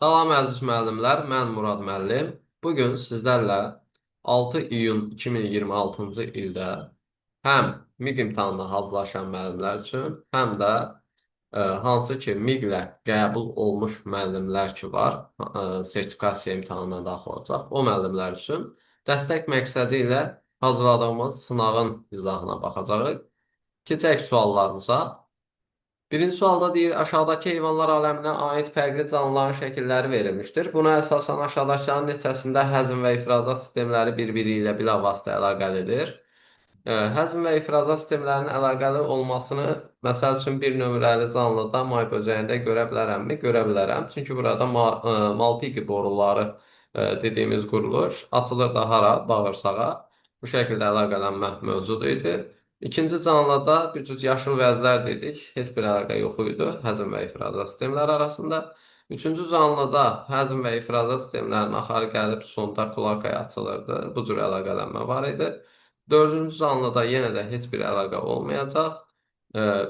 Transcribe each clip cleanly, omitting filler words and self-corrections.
Salam əziz müəllimlər, mən Murad müəllim. Bugün sizlərlə 6 iyun 2026-cı ildə həm MİQ imtahanına hazırlaşan müəllimlər üçün, həm də hansı ki MİQ-lə qəbul olmuş müəllimlər ki var, sertifikasiya imtahanına daxil olacaq, o müəllimlər üçün dəstək məqsədi ilə hazırladığımız sınavın izahına baxacağıq. Keçək suallarımıza. Birinci sualda deyir, aşağıdakı heyvanlar aləminə aid fərqli canlıların şəkilləri verilmişdir. Buna əsasən aşağıdakıların neçəsində həzm və ifrazat sistemləri bir-biri ilə bilavasitə əlaqəlidir. Həzm və ifrazat sistemlərinin əlaqəli olmasını, məsəl üçün, bir nömrəli canlıda may böcəyində görə bilərəmmi? Görə bilərəm. Çünki burada Malpighi boruları dediyimiz quruluş açılır da hara? Bağırsağa. Bu şəkildə əlaqələnmə mövcud idi. İkinci canlıda bir cüt yaşıl vəzlər dedik. Heç bir əlaqə yox idi həzm və ifrazat sistemləri arasında. Üçüncü canlıda həzm və ifrazat sistemlərinin axarı gəlib sonda kloakaya açılırdı. Bu cür əlaqələnmə var idi. Dördüncü canlıda yenə də heç bir əlaqə olmayacaq.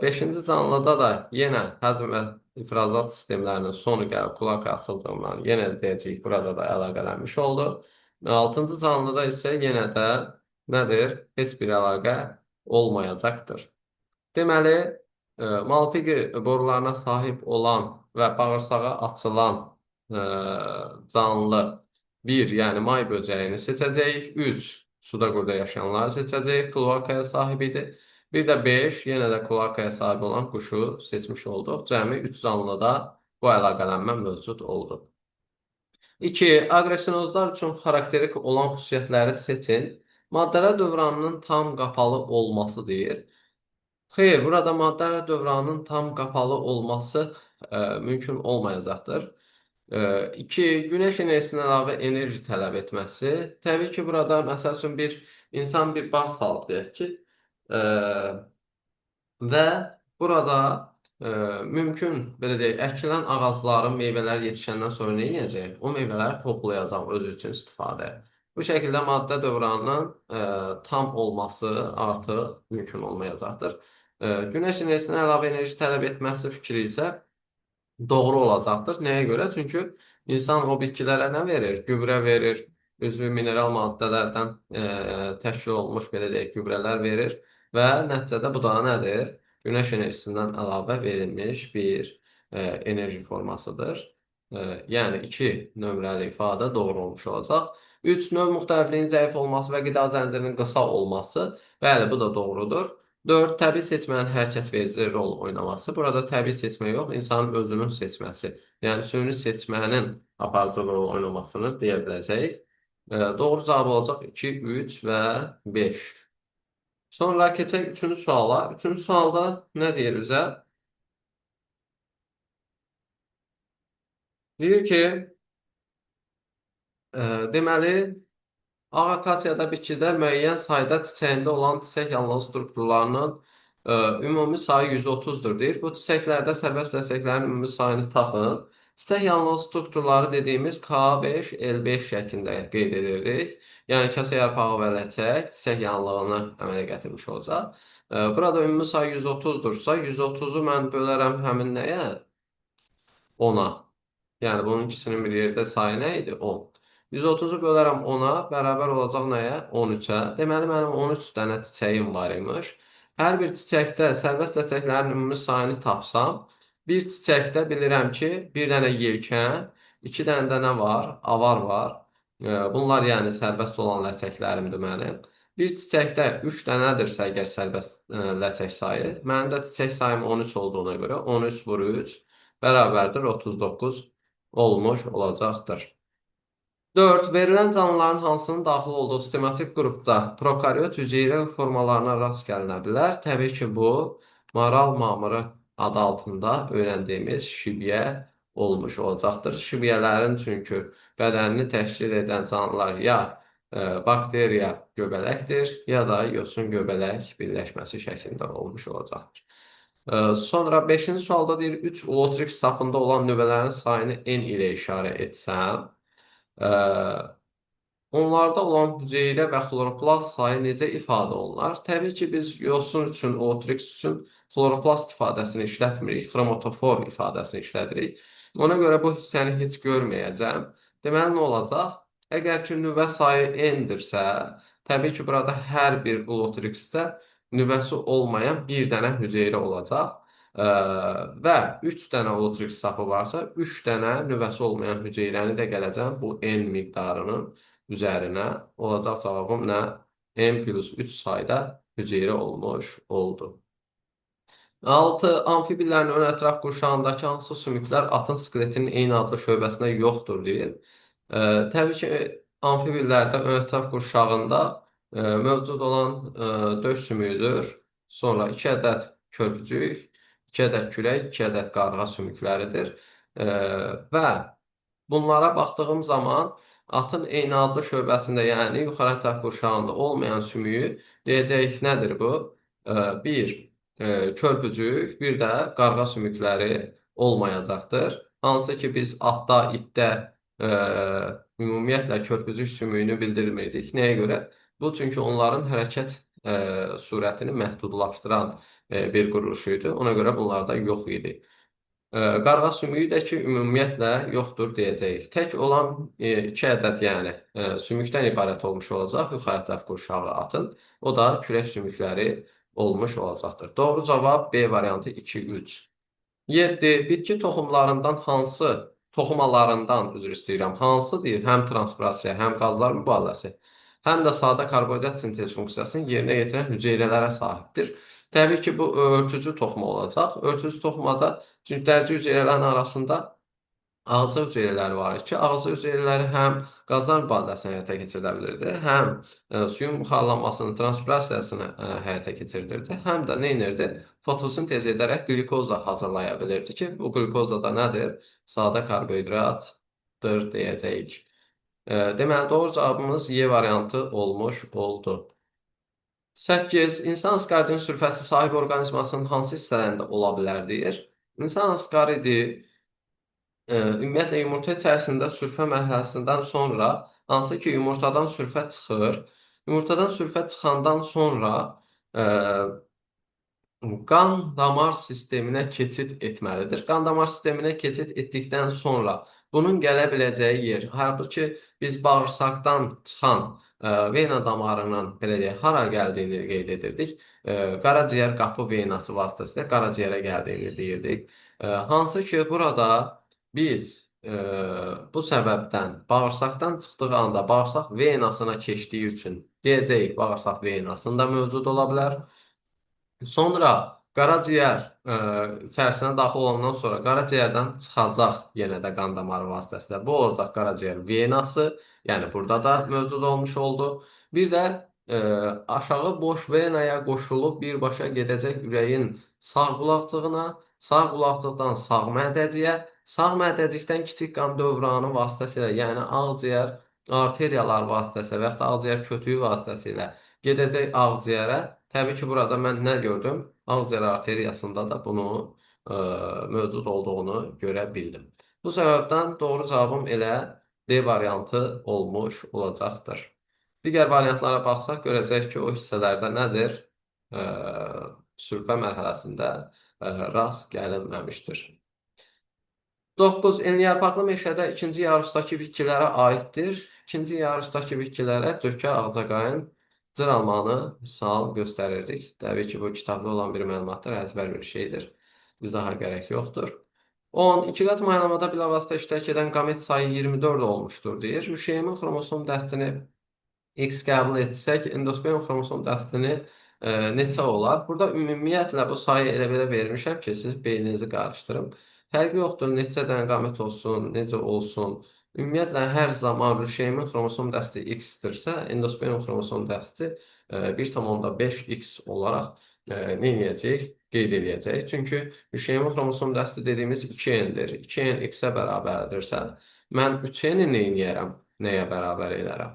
Beşinci canlıda da yenə həzm və ifrazat sistemlərinin sonu gəlib kloaka açıldığından yenə də deyəcəyik, burada da əlaqələnmiş oldu. Altıncı canlıda isə yenə də nədir? Heç bir əlaqə olmayacaqdır. Deməli, Malpighi borularına sahib olan və bağırsağa açılan canlı 1, yəni may böcəyini seçəcəyik. 3, suda qurda yaşayanları seçəcəyik. Kloakaya sahib idi. Bir də 5, yenə də kloakaya sahib olan quşu seçmiş olduq. Cəmi 3 canlıda bu əlaqələnmə mövcud oldu. 2. Aqrosinozlar üçün xarakterik olan xüsusiyyətləri seçin. Maddələr dövranının tam qapalı olması deyir. Xeyr, burada maddələr dövranının tam qapalı olması mümkün olmayacaqdır. 2. Günəş enerjisindən əlavə enerji tələb etməsi. Təbii ki, burada məsəl üçün bir insan bir bağ salıb deyək ki, və burada mümkün, belə deyək, əkilən ağacların meyvələr yetişəndən sonra nə edəcək? O meyvələri toplayacaq özü üçün istifadəyə. Bu şəkildə maddə dövranının tam olması artıq mümkün olmayacaqdır. Günəş enerjisinə əlavə enerji tələb etməsi fikri isə doğru olacaqdır. Nəyə görə? Çünki insan o bitkilərə nə verir? Gübrə verir, üzvü mineral maddələrdən təşkil olmuş, belə deyək, gübrələr verir və nəticədə bu da nədir? Günəş enerjisindən əlavə verilmiş bir enerji formasıdır. Yəni 2 nömrəli ifadə doğru olmuş olacaq. 3. Növ müxtəlifliyin zəif olması və qida zəncirinin qısa olması. Bəli, bu da doğrudur. 4. Təbii seçmənin hərəkət verici rol oynaması. Burada təbii seçmə yox, insanın özünün seçməsi. Yəni süni seçmənin aparıcı rol oynamasını deyə biləcəyik. Doğru cavab olacaq 2, 3 və 5. Sonra keçək 3-cü suala. 3-cü sualda nə deyir bizə? Deyir ki, deməli, ağ akasiyada bitkidə müəyyən sayda çiçəyində olan çiçək yanlığı strukturlarının ümumi sayı 130-dur deyir. Bu çiçəklərdə sərbəst ləçəklərin ümumi sayını tapın. Çiçək yanlığı strukturları dediyimiz K5, L5 şəklində qeyd edirdik. Yəni kəsə yarpağı və ləçək çiçək yanlığını əmələ gətirmiş olacaq. Burada ümumi sayı 130-dursa, 130-u mən bölərəm həmin nəyə? 10-a. Yəni bunun ikisinin bir yerdə sayı nə idi? 10. 130-u bölərəm 10-a, bərabər olacaq nəyə? 13-ə. Deməli, mənim 13 dənə çiçəyim var imiş. Hər bir çiçəkdə sərbəst ləçəklərin ümumi sayını tapsam, bir çiçəkdə bilirəm ki, bir dənə yelkən, 2 dənə də nə var? Avar var. Bunlar yəni sərbəst olan ləçəklərimdir mənim. Bir çiçəkdə 3 dənədirsə əgər sərbəst ləçək sayı, mənim də çiçək sayım 13 olduğuna görə 13 vur 3 bərabərdir 39 olmuş olacaqdır. 4. Verilən canlıların hansının daxil olduğu sistematik qrupda prokaryot hüceyrə formalarına rast gəlinə bilər? Təbii ki, bu maral mamırı adı altında öyrəndiyimiz şibyə olmuş olacaqdır. Şibyələrin çünki bədənini təşkil edən canlılar ya bakteriya göbələkdir, ya da yosun göbələk birləşməsi şəklində olmuş olacaqdır. Sonra 5-ci sualda deyir, 3 Lotrix sapında olan nüvələrin sayını n ilə işarə etsəm, onlarda olan hüceyrə və xloroplast sayı necə ifadə olunar? Təbii ki, biz yosun üçün, Otrix üçün xloroplast ifadəsini işlətmirik, xromatofor ifadəsini işlədirik. Ona görə bu hissəni heç görməyəcəm. Deməli, nə olacaq? Əgər ki, nüvə sayı n-dirsə, təbii ki, burada hər bir Otrixdə nüvəsi olmayan bir dənə hüceyrə olacaq. Və 3 dənə Otrix sapı varsa, 3 dənə nüvəsi olmayan hüceyrəni də gələcəm bu n miqdarının üzərinə. Olacaq cavabım nə? N plus 3 sayda hüceyrə olmuş oldu. 6. Amfibilərin ön ətraf qurşağındakı hansı sümüklər atın skeletinin eyni adlı şöbəsində yoxdur deyir. Təbii ki, amfibillərdə ön ətraf qurşağında mövcud olan döş sümüyüdür. Sonra 2 ədəd körpücük, 2 ədəd kürək, 2 ədəd qarğa sümükləridir. Və bunlara baxdığım zaman atın eynalcı şöbəsində, yəni yuxarı ətraf qurşağında olmayan sümüyü deyəcəyik nədir bu? Bir körpücük, bir də qarğa sümükləri olmayacaqdır. Hansı ki biz atda, itdə ümumiyyətlə körpücük sümüyünü bildirmirdik. Nəyə görə? Bu çünki onların hərəkət sürətini məhdudlaşdıran bir quruluş idi. Ona görə bunlarda yox idi. Qarğa sümüyü də ki, ümumiyyətlə yoxdur deyəcəyik. Tək olan 2 ədəd, yəni sümükdən ibarət olmuş olacaq yuxarı tərəf qurşağı atın. O da kürək sümükləri olmuş olacaqdır. Doğru cavab B variantı 2-3. 7. Bitki toxumalarından üzr istəyirəm. Hansı deyir? Həm transpirasiya, həm qazlar mübadiləsi, həm də sadə karbohidrat sintez funksiyasını yerinə yetirən hüceyrələrə sahibdir. Təbii ki, bu örtücü toxuma olacaq. Örtücü toxumada cündərci hüceyrələrin arasında ağızda hüceyrələri var ki, ağızda hüceyrələri həm qazlar mübadiləsini həyata keçirə bilirdi, həm suyun buxarlanmasını, transpirasiyasını həyata keçirdirdi, həm də nə edirdi? Fotosintez edərək qlikoz da hazırlaya bilirdi ki, bu qlikoz da nədir? Sadə karbohidratdır deyəcəyik. Deməli, doğru cavabımız Y variantı olmuş oldu. 8. İnsan asqaridinin sürfəsi sahib orqanizmasının hansı hissələrində ola bilər deyir. İnsan asqaridi ümumiyyətlə yumurta içərisində sürfə mərhələsindən sonra, hansı ki yumurtadan sürfə çıxır, yumurtadan sürfə çıxandan sonra qan damar sisteminə keçid etməlidir. Qan damar sisteminə keçid etdikdən sonra bunun gələ biləcəyi yer, halbuki biz bağırsaqdan çıxan vena damarının belə deyək, hara gəldiyini qeyd edirdik. Qaraciyər qapı venası vasitəsilə qaraciyərə gəldiyini deyirdik. Hansı ki burada biz bu səbəbdən bağırsaqdan çıxdığı anda bağırsaq venasına keçdiyi üçün deyəcəyik, bağırsaq venasında mövcud ola bilər. Sonra qaraciyər içərisinə daxil olandan sonra qaraciyərdən çıxacaq yenə də qan damarı vasitəsilə. Bu olacaq qaraciyər venası, yəni burada da mövcud olmuş oldu. Bir də aşağı boş venaya qoşulub birbaşa gedəcək ürəyin sağ qulaqcığına, sağ qulaqcıqdan sağ mədəciyə, sağ mədəcikdən kiçik qan dövranı vasitəsilə, yəni ağciyər arteriyalar vasitəsilə və yaxud da ağciyər kötüyü vasitəsilə gedəcək ağciyərə. Təbii ki, burada mən nə gördüm? Ağciyər arteriyasında da bunun mövcud olduğunu görə bildim. Bu səbəbdən doğru cavabım elə D variantı olmuş olacaqdır. Digər variantlara baxsaq, görəcək ki, o hissələrdə nədir? Sürfə mərhələsində rast gəlinməmişdir. 9. Enliyarpaqlı meşədə ikinci yarusdakı bitkilərə aiddir. İkinci yarusdakı bitkilərə cökə, ağcaqayın, cıralmanı misal göstərirdik. Təbii ki, bu kitabda olan bir məlumatdır, əzbər bir şeydir. İzaha gərək yoxdur. 10. İki qat maylamada bilavasitə iştirak edən qamet sayı 24 olmuşdur, deyir. Hüşeymin xromosom dəstini X qəbul etsək, endosperm xromosom dəstini neçə olar? Burada ümumiyyətlə bu sayı elə belə vermişəm ki, siz beyninizi qarışdırın. Fərqi yoxdur, neçə dənə qamət olsun, necə olsun. Ümumiyyətlə, hər zaman Rüşeymin xromosom dəsti X-dirsə, endosperm xromosom dəsti 1,5X olaraq nə edəcək? Qeyd edəcək. Çünki Rüşeymin xromosom dəsti dediyimiz 2N-dir. 2N X-ə bərabərdirsə, mən 3N-i nə edərəm? Nəyə bərabər edərəm?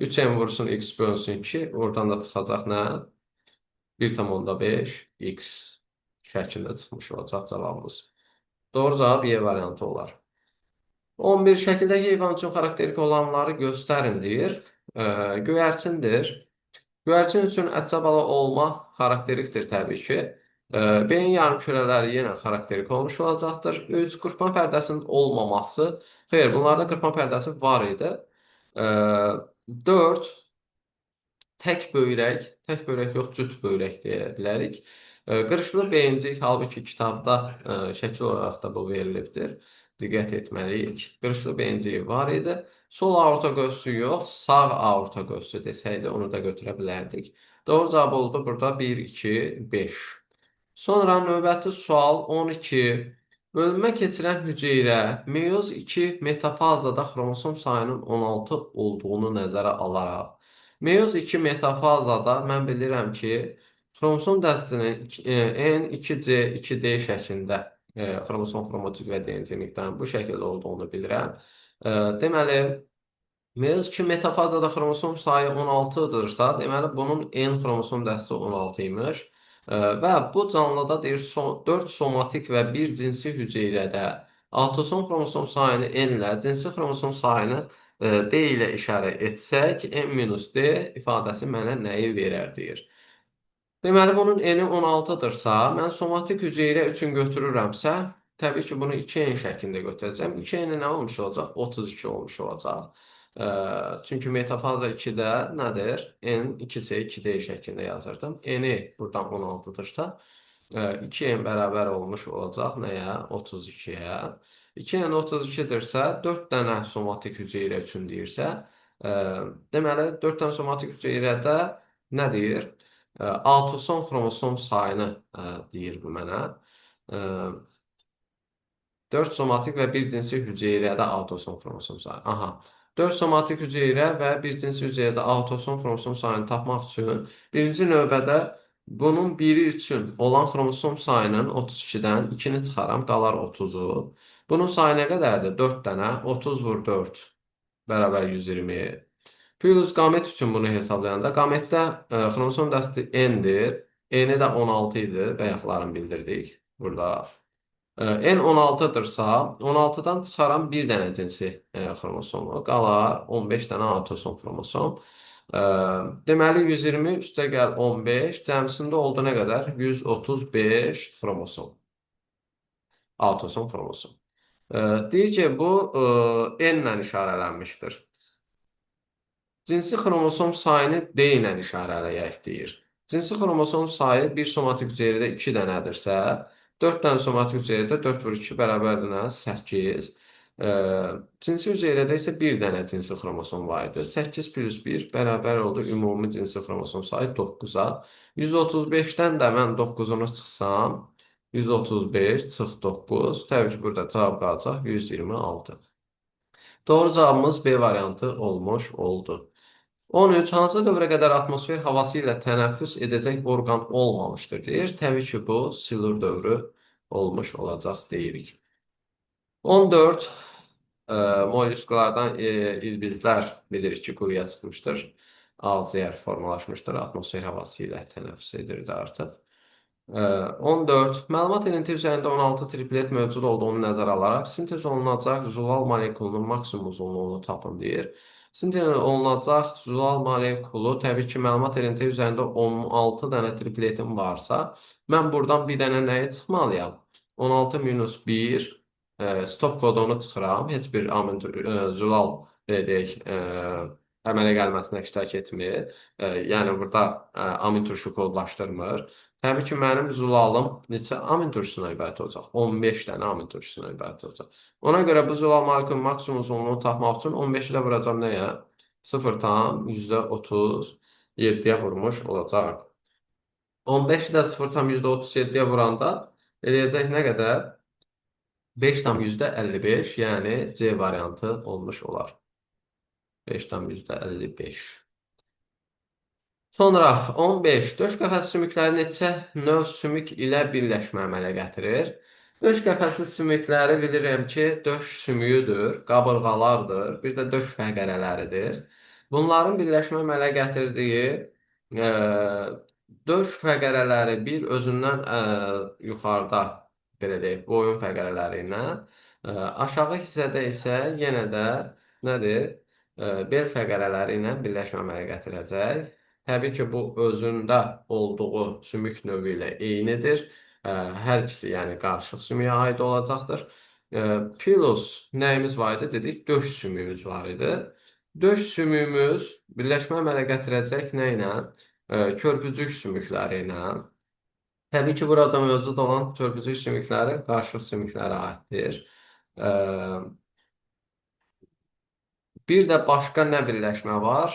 3N vursun X bölünsün 2, oradan da çıxacaq nə? 1,5X şəklində çıxmış olacaq cavabımız. Doğru cavab Y variantı olar. 11 şəkildəki heyvan üçün xarakterik olanları göstərin deyir. Göyərçindir. Göyərçin üçün ətcə bala olma xarakterikdir təbii ki. Beyin yarımkürələri yenə xarakterik olmuş olacaqdır. 3. Qırpma pərdəsinin olmaması. Xeyr, bunlarda qırpma pərdəsi var idi. 4. Tək böyrək yox, cüt böyrək deyə bilərik. Qırışlı beyincik, halbuki kitabda şəkil olaraq da bu verilibdir. Diqqət etməliyik. Qırışlı beyinciyi var idi. Sol aorta qövsü yox, sağ aorta qövsü desəydi, onu da götürə bilərdik. Doğru cavab oldu burada 1, 2, 5. Sonra növbəti sual 12. Bölünmə keçirən hüceyrə meyoz 2 metafazada xromosom sayının 16 olduğunu nəzərə alaraq, meyoz 2 metafazada mən bilirəm ki, xromosom dəstinin N2C, 2D şəklində xromosom xromatid və DNT miqdarının bu şəkildə olduğunu bilirəm. Deməli, meyoz 2 metafazada xromosom sayı 16-dırsa, deməli bunun N xromosom dəsti 16 imiş. Və bu canlıda deyir 4 somatik və 1 cinsi hüceyrədə autosom xromosom sayını N ilə, cinsi xromosom sayını D ilə işarə etsək, N-D ifadəsi mənə nəyi verər deyir. Deməli, bunun eni 16-dırsa, mən somatik hüceyrə üçün götürürəmsə, təbii ki, bunu 2n şəklində götürəcəm. 2n nə olmuş olacaq? 32 olmuş olacaq. Çünki metafaza 2-də nədir? N 2C 2D şəklində yazırdım. Eni buradan 16-dırsa, 2n bərabər olmuş olacaq nəyə? 32-yə. 2n 32-dirsə, 4 dənə somatik hüceyrə üçün deyirsə, deməli, 4 dənə somatik hüceyrədə nə deyir? Autosom xromosom sayını deyir bu mənə. 4 somatik və 1 cinsi hüceyrədə autosom xromosom sayı. Aha. 4 somatik hüceyrə və 1 cinsi hüceyrədə autosom xromosom sayını tapmaq üçün birinci növbədə bunun biri üçün olan xromosom sayının 32-dən 2-ni çıxaram, qalar 30-u. Bunun sayı nə qədərdir? 4 dənə. 30 vur 4 bərabər 120. Plus qamet üçün bunu hesablayanda, qametdə xromosom dəsti N-dir. N-i də 16 idi, bayaqların bildirdik burada. N 16-dırsa, 16-dan çıxaram bir dənə cinsi xromosomu. Qalar 15 dənə autosom xromosom. Deməli, 120 üstə gəl 15, cəmsində oldu nə qədər? 135 xromosom. Autosom xromosom. Deyir ki, bu N-lə işarələnmişdir. Cinsi xromosom sayını D ilə işarələyək deyir. Cinsi xromosom sayı bir somatik hüceyrədə 2 dənədirsə, 4 dənə somatik hüceyrədə 4 vur 2 bərabərdir nə? 8. Cinsi hüceyrədə isə 1 dənə cinsi xromosom var idi. 8 plus 1 bərabər oldu ümumi cinsi xromosom sayı 9-a. 135-dən də mən 9-unu çıxsam, 135 çıx 9. Təbii ki, burada cavab qalacaq 126. Doğru cavabımız B variantı olmuş oldu. 13. Hansı dövrə qədər atmosfer havası ilə tənəffüs edəcək orqan olmamışdır deyir. Təbii ki, bu silur dövrü olmuş olacaq deyirik. 14. Mollusklardan ilbizlər bilirik ki, quruya çıxmışdır. Ağziyər formalaşmışdır. Atmosfer havası ilə tənəffüs edirdi artıq. 14. Məlumat elenti üzərində 16 triplet mövcud olduğunu nəzərə alaraq sintez olunacaq zulal molekulunun maksimum uzunluğunu tapın deyir. Sintez olunacaq zulal molekulu təbii ki, məlumat elenti üzərində 16 dənə tripletim varsa, mən buradan bir dənə nəyə çıxmalıyam? 16 minus 1 stop kodunu çıxıram. Heç bir zulal deyək, əmələ gəlməsinə iştirak etmir. Yəni, burada amin turşu kodlaşdırmır. Təbii ki, mənim zulalım neçə amin turşusuna ibarət olacaq? 15 dənə amin turşusuna ibarət olacaq. Ona görə bu zulal molekulun maksimum uzunluğunu tapmaq üçün 15 ilə vuracam nəyə? 0,37-yə vurmuş olacaq. 15 ilə 0,37-yə vuranda eləyəcək nə qədər? 5,55, yəni C variantı olmuş olar. 5,55. Sonra 15. Döş qəfəsi sümükləri neçə növ sümük ilə birləşmə əmələ gətirir? Döş qəfəsi sümükləri bilirəm ki, döş sümüyüdür, qabırğalardır, bir də döş fəqərələridir. Bunların birləşmə əmələ gətirdiyi döş fəqərələri bir özündən yuxarıda, belə deyək, boyun fəqərələri ilə Aşağı hissədə isə yenə də nədir? Bel fəqərələri ilə birləşmə əmələ gətirəcək. Təbii ki, bu özündə olduğu sümük növü ilə eynidir. Hər ikisi yəni qarışıq sümüyə aid olacaqdır. Pilus nəyimiz var idi? Dedik, döş sümüyümüz var idi. Döş sümüyümüz birləşmə əmələ gətirəcək nə ilə? Körpücük sümükləri ilə. Təbii ki, burada mövcud olan körpücük sümükləri qarışıq sümüklərə aiddir. Ee, Bir də başqa nə birləşmə var?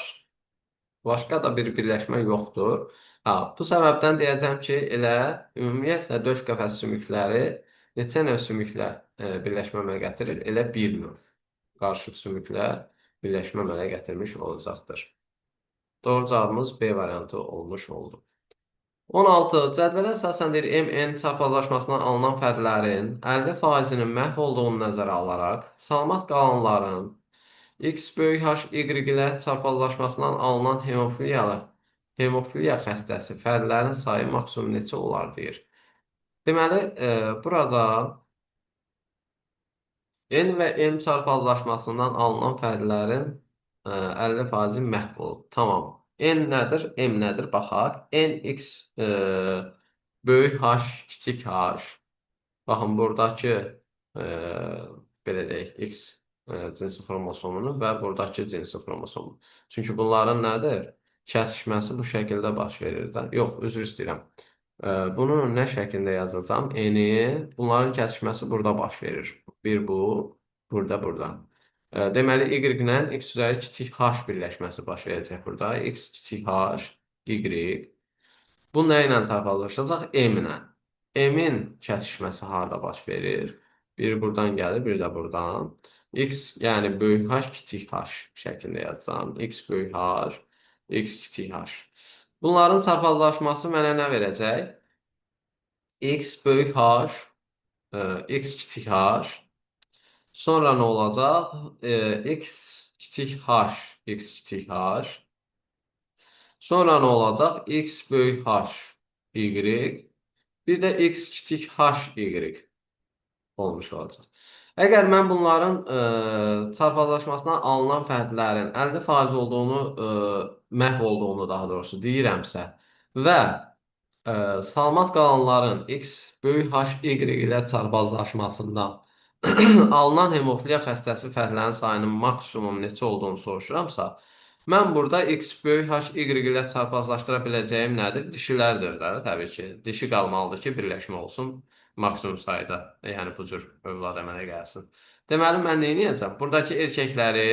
Başqa da bir birləşmə yoxdur. Bu səbəbdən deyəcəm ki, elə ümumiyyətlə döş qəfəs sümükləri neçə növ sümüklə birləşmə əmələ gətirir? Elə bir növ qarışıq sümüklə birləşmə əmələ gətirmiş olacaqdır. Doğru cavabımız B variantı olmuş oldu. 16. Cədvələ əsasən deyir, MN çarpazlaşmasından alınan fərqlərin 50%-nin məhv olduğunu nəzərə alaraq, salamat qalanların X böyük H, Y ilə çarpazlaşmasından alınan hemofiliya xəstəsi fərdlərin sayı maksimum neçə olar deyir. Deməli, burada N və M çarpazlaşmasından alınan fərdlərin 50% məhv olub. Tamam. N nədir? M nədir? Baxaq. Nx böyük H, kiçik H. Baxın, buradakı belə deyək, X cinsi xromosomunu və buradakı cinsi xromosomunu. Çünki bunların nədir? Kəsişməsi bu şəkildə baş verir də. Yox, üzr istəyirəm. Bunu nə şəklində yazacağam? N-i, bunların kəsişməsi burada baş verir. Bir bu, burada. Deməli, Y ilə X üzəri kiçik H birləşməsi baş verəcək burada. X kiçik H, Y. Bu nə ilə çarpazlaşacaq? M ilə. M-in kəsişməsi harada baş verir? Biri buradan gəlir, biri də buradan. X, yəni böyük H, kiçik H şəklində yazacağam. X böyük H, X kiçik H. Bunların çarpazlaşması mənə nə verəcək? X böyük H, X kiçik H. Sonra nə olacaq? X kiçik H, X kiçik H. Sonra nə olacaq? X böyük H, Y. Bir də X kiçik H, Y olmuş olacaq. Əgər mən bunların çarpazlaşmasına alınan fərdlərin 50% olduğunu, məhv olduğunu daha doğrusu deyirəmsə və salamat qalanların X böyük H, Y ilə çarpazlaşmasından alınan hemofiliya xəstəsi fərdlərin sayının maksimum neçə olduğunu soruşuramsa, mən burada X böyük H, Y ilə çarpazlaşdıra biləcəyim nədir? Dişilərdir də, təbii ki. Dişi qalmalıdır ki, birləşmə olsun maksimum sayda. Yəni, bu cür övlad əmələ gəlsin. Deməli, mən nə edəcəm? Buradakı erkəkləri,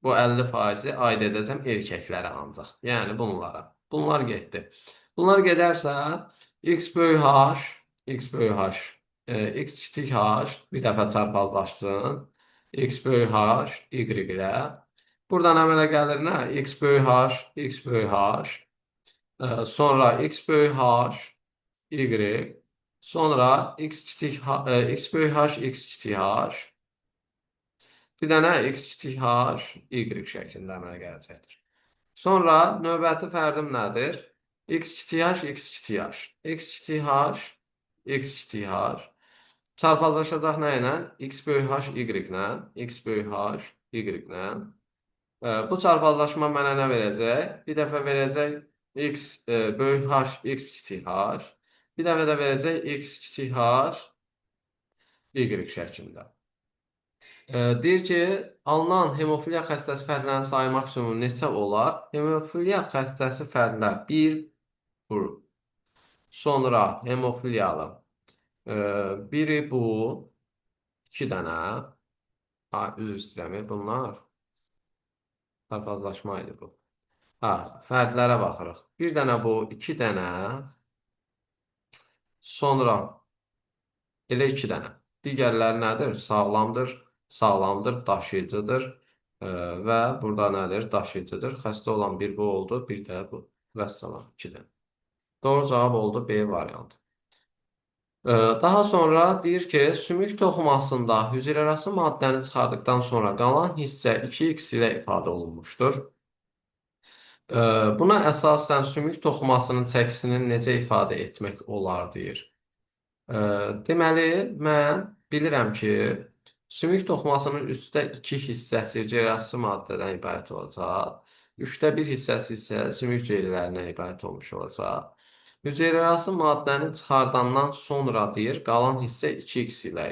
bu 50%-i aid edəcəm erkəklərə ancaq. Yəni, bunlara. Bunlar getdi. Bunlar gedərsə, X böyük H, X böyük H, X kiçik H bir dəfə çarpazlaşsın. X böyük H, Y ilə. Buradan əmələ gəlir nə? X böyük H, X böyük H. Sonra X böyük H, Y. Sonra X kiçik H, X böyük H, X kiçik H. Bir dənə X kiçik H, Y şəklində əmələ gələcəkdir. Sonra növbəti fərdim nədir? X kiçik H, X kiçik H. X kiçik H, X kiçik H. Çarpazlaşacaq nə ilə? X böyük H, Y ilə. X böyük H, Y ilə. Bu çarpazlaşma mənə nə verəcək? Bir dəfə verəcək X böyük H, X kiçik H. Bir dəfə də verəcək X kiçik H, Y şəklində. Deyir ki, alınan hemofiliya xəstəsi fərdlərin sayı maksimum neçə olar? Hemofiliya xəstəsi fərdlər 1 qrup. Sonra hemofiliyalı. Biri bu, 2 dənə. Üzr istəyirəm, bunlar çarpazlaşma idi bu. Fərdlərə baxırıq. Bir dənə bu, 2 dənə. Sonra elə 2 dənə. Digərləri nədir? Sağlamdır, daşıyıcıdır. Və burada nədir? Daşıyıcıdır. Xəstə olan bir bu oldu, bir də bu. Vəssalam, 2 dənə. Doğru cavab oldu B variantı. Daha sonra deyir ki, sümük toxumasında hüceyrərarası maddəni çıxardıqdan sonra qalan hissə 2x ilə ifadə olunmuşdur. Buna əsasən sümük toxumasının çəkisini necə ifadə etmək olar deyir. Deməli, mən bilirəm ki, Sümük toxumasının üstdə 2 hissəsi cerrahsı maddədən ibarət olacaq. Üçdə bir hissəsi isə sümük hüceyrələrindən ibarət olmuş olacaq. Hüceyrəarası maddəni çıxardandan sonra deyir, qalan hissə 2x ilə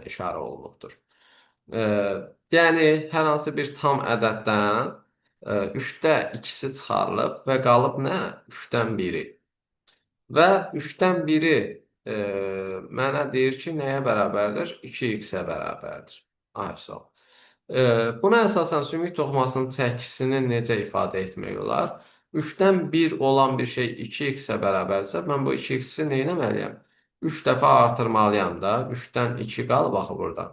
işarə olunubdur. E, yəni, hər hansı bir tam ədəddən 3də ikisi çıxarılıb və qalıb nə? 3-dən biri. Və 3-dən biri e, mənə deyir ki, nəyə bərabərdir? 2x-ə bərabərdir. Ay, sağ ol. Buna əsasən sümük toxumasının çəkisini necə ifadə etmək olar? 3-dən 1 olan bir şey 2x-ə bərabərsə, mən bu 2x-i nə etməliyəm? 3 dəfə artırmalıyam da. 3-dən 2 qalıb axı burada.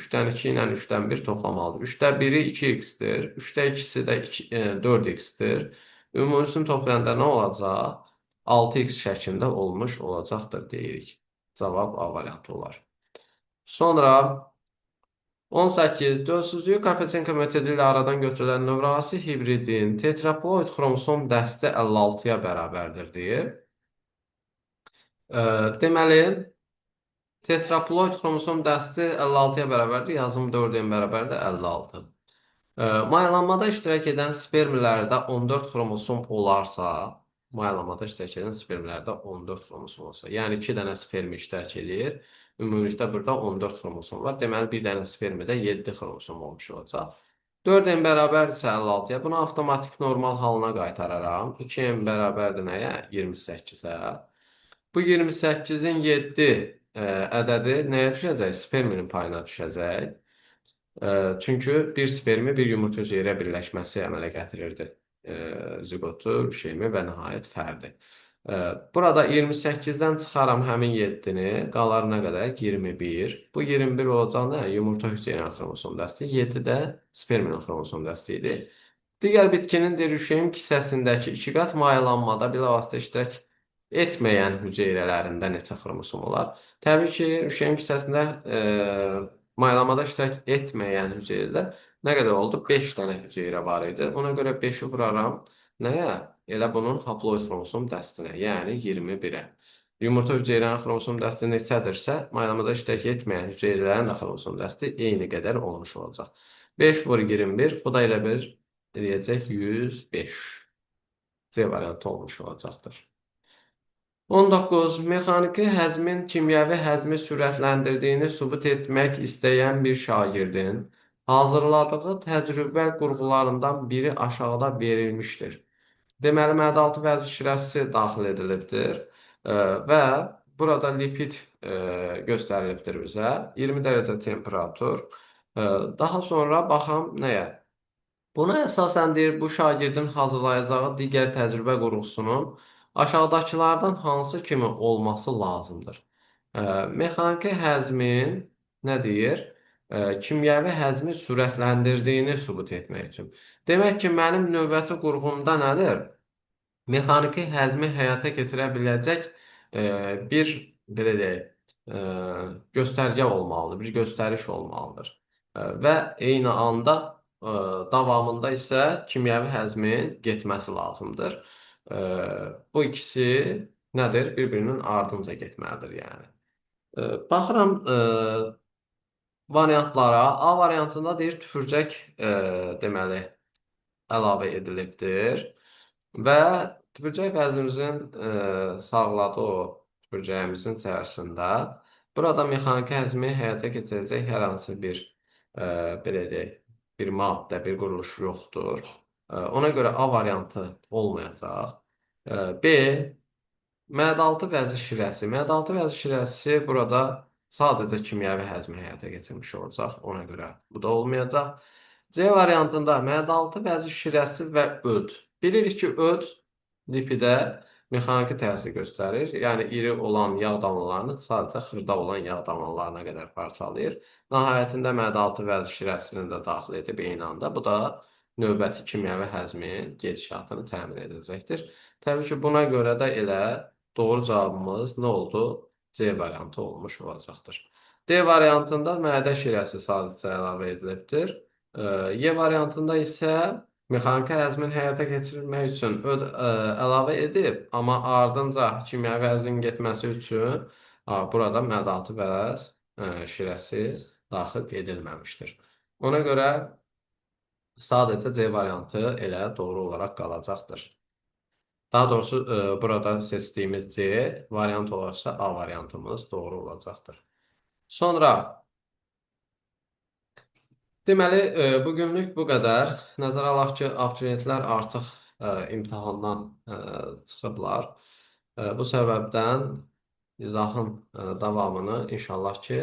3-dən 2 ilə 3-dən 1 toplamalıdır. 3-də 1-i 2x-dir. 3-də 2-si də 4x-dir. Ümumisini toplayanda nə olacaq? 6x şəklində olmuş olacaqdır deyirik. Cavab A variantı olar. Sonra 18. Dölsüzlüyü Karpetsenko metodi ilə aradan götürülən nömrəsi hibridin tetraploid xromosom dəsti 56-ya bərabərdir deyir. Deməli, tetraploid xromosom dəsti 56-ya bərabərdir. Yazım 4-ün bərabərdir 56. Mayalanmada iştirak edən spermlərdə 14 xromosom olarsa, mayalanmada iştirak edən spermlərdə 14 xromosom olsa, yəni 2 dənə sperm iştirak edir, ümumilikdə burada 14 xromosom var. Deməli, bir dənə spermidə 7 xromosom olmuş olacaq. 4n bərabərdirsə 56-ya, bunu avtomatik normal halına qaytararam. 2n bərabərdir nəyə? 28-ə. Bu 28-in 7 ədədi nəyə düşəcək? Sperminin payına düşəcək. Çünki bir spermi bir yumurta hüceyrə birləşməsi əmələ gətirirdi. Zigotu, şeymi və nəhayət fərdi. Burada 28-dən çıxaram həmin 7-ni, qalar nə qədər? 21. Bu 21 olacaq nə? Yumurta hüceyrə xromosom dəsti. 7 də sperminin xromosom dəsti idi. Digər bitkinin derişim kisəsindəki 2 qat mayalanmada bilavasitə iştirak etməyən hüceyrələrində neçə xromosom olar? Təbii ki, rüşeym kisəsində mayalamada iştirak etməyən hüceyrələr nə qədər oldu? 5 dənə hüceyrə var idi. Ona görə 5-i vuraram. Nəyə? Elə bunun haploid xromosom dəstinə, yəni 21-ə. Yumurta hüceyrənin xromosom dəsti neçədirsə, mayalamada iştirak etməyən hüceyrələrin də xromosom dəsti eyni qədər olmuş olacaq. 5 vur 21, bu da elə bir eləyəcək 105. C variantı olmuş olacaqdır. 19. Mexaniki həzmin kimyəvi həzmi sürətləndirdiyini sübut etmək istəyən bir şagirdin hazırladığı təcrübə qurğularından biri aşağıda verilmişdir. Deməli, mədə-altı vəzi şirəsi daxil edilibdir və burada lipid göstərilibdir bizə. 20 dərəcə temperatur. Daha sonra baxam nəyə? Buna əsasən deyir, bu şagirdin hazırlayacağı digər təcrübə qurğusunun aşağıdakılardan hansı kimi olması lazımdır? Mexaniki həzmin nə deyir? Kimyəvi həzmi sürətləndirdiyini sübut etmək üçün. Demək ki, mənim növbəti qurğumda nədir? Mexaniki həzmi həyata keçirə biləcək bir, belə deyək, göstərgə olmalıdır, bir göstəriş olmalıdır. Və eyni anda davamında isə kimyəvi həzmin getməsi lazımdır. Bu ikisi nədir? Bir-birinin ardınca getməlidir, yəni. Baxıram variantlara. A variantında deyir, tüpürcək deməli əlavə edilibdir. Və tüpürcək vəzimizin sağladığı o tüpürcəyimizin içərisində burada mexaniki həzmi həyata keçirəcək hər hansı bir belə deyək, bir maddə, bir quruluş yoxdur. Ona görə A variantı olmayacaq. B. Mədə-altı vəzi şirəsi. Mədə-altı vəzi şirəsi burada sadəcə kimyəvi həzmi həyata keçirmiş olacaq. Ona görə bu da olmayacaq. C variantında mədə-altı vəzi şirəsi və öd. Bilirik ki, öd lipidə mexaniki təsir göstərir. Yəni, iri olan yağ damlalarını sadəcə xırda olan yağ damlalarına qədər parçalayır. Nəhayətində mədə-altı vəzi şirəsini də daxil edib eyni anda. Bu da növbəti kimyəvi həzmin gedişatını təmin edəcəkdir. Təbii ki, buna görə də elə doğru cavabımız nə oldu? C variantı olmuş olacaqdır. D variantında mədə şirəsi sadəcə əlavə edilibdir. Y variantında isə mexaniki həzmin həyata keçirilmək üçün əlavə edib, amma ardınca kimyəvi həzmin getməsi üçün burada mədə-altı vəz şirəsi daxil edilməmişdir. Ona görə sadəcə C variantı elə doğru olaraq qalacaqdır. Daha doğrusu burada seçdiyimiz C variant olarsa A variantımız doğru olacaqdır. Sonra deməli, bugünlük bu qədər. Nəzərə alaq ki, abituriyentlər artıq imtahandan çıxıblar. Bu səbəbdən izahın davamını inşallah ki,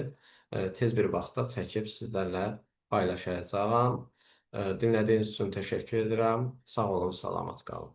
tez bir vaxtda çəkib sizlərlə paylaşacağam. Dinlədiyiniz üçün təşəkkür edirəm. Sağ olun, salamat qalın.